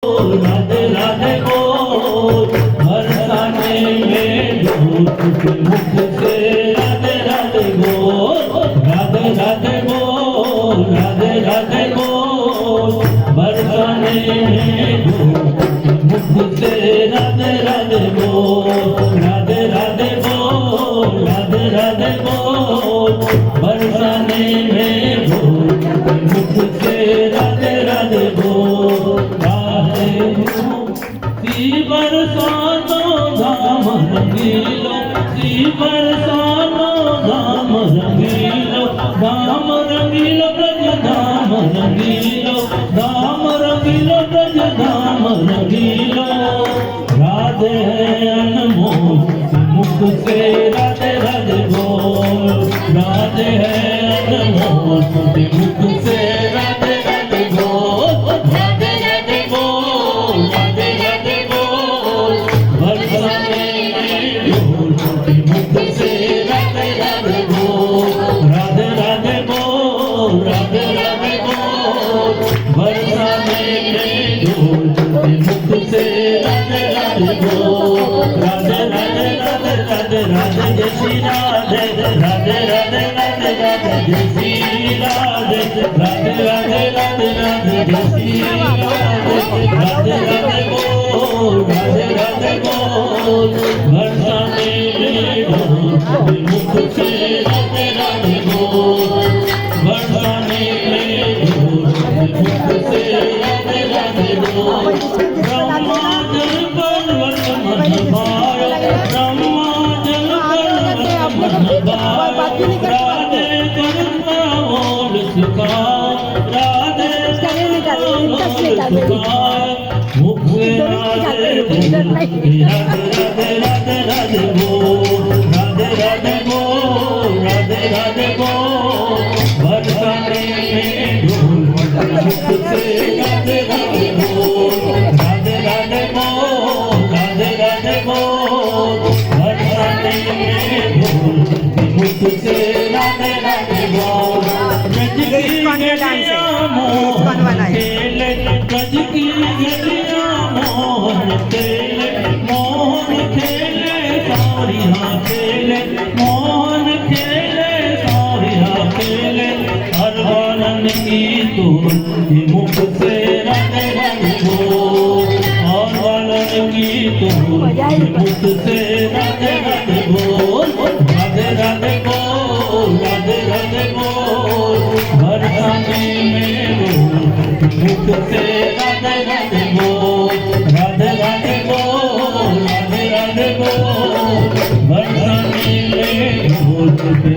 राधे राधे बोल बरसाने में धूप के मुख से राधे राधे बोल राधे राधे बोल राधे राधे बोल बरसाने में धूप के मुख से राधे राधे बोल राधे राधे बोल राधे राधे बोल बरसाने में धूप के मुख से राधे राधे बोल सी बरसातो धाम रंगीलो सी बरसातो धाम रंगीलो ब्रज धाम रंगीलो ब्रज धाम रंगीलो राधे है अनमोल मुख से राधे राधे बोल राधे है अनमोल मुख से राधे राधे बोल राधे राधे बोल राधे राधे बोल बरसाने में धूप मुख से राधे राधे बोल राधे राधे बोल राधे राधे बोल बरसाने में धूप मुख से राधे राधे बोल राधे राधे राधे राधे राधे जय श्री राधे राधे राधे राधे राधे जय श्री राधे राधे राधे राधे राधे जय श्री राधे राधे राधे बोल राधे राधे बोल बरसाने में धूप मुख से राधे राधे बोल बरसाने में धूप मुख से राधे राधे बोल ब्रह्मा जल पर्वत मन भायो ब्रह्मा जल पर्वत मन भायो राधे करुणा मोल सुखा राधे करुणा मोल सुखा मुख से राधे राधे राधे राधे बोल राधे राधे बोल राधे राधे बोल बरसाने में धूप मुख से राधे राधे बोल राधे राधे बोल राधे राधे बोल बरसाने में धूप मुख से राधे राधे बोल ब्रज की गलियां मोहन खेले ब्रज की गलियां मोहन खेले सारियां खेले मोहन खेले सारियां खेले हर वालन की तो मुख से राधे राधे बोल हर वालन की तो मुख से राधे राधे बोल राधे राधे बोल राधे राधे बोल बरसाने में मुख से राधे राधे बोल राधे राधे बोल राधे राधे बोल बरसाने में मुख से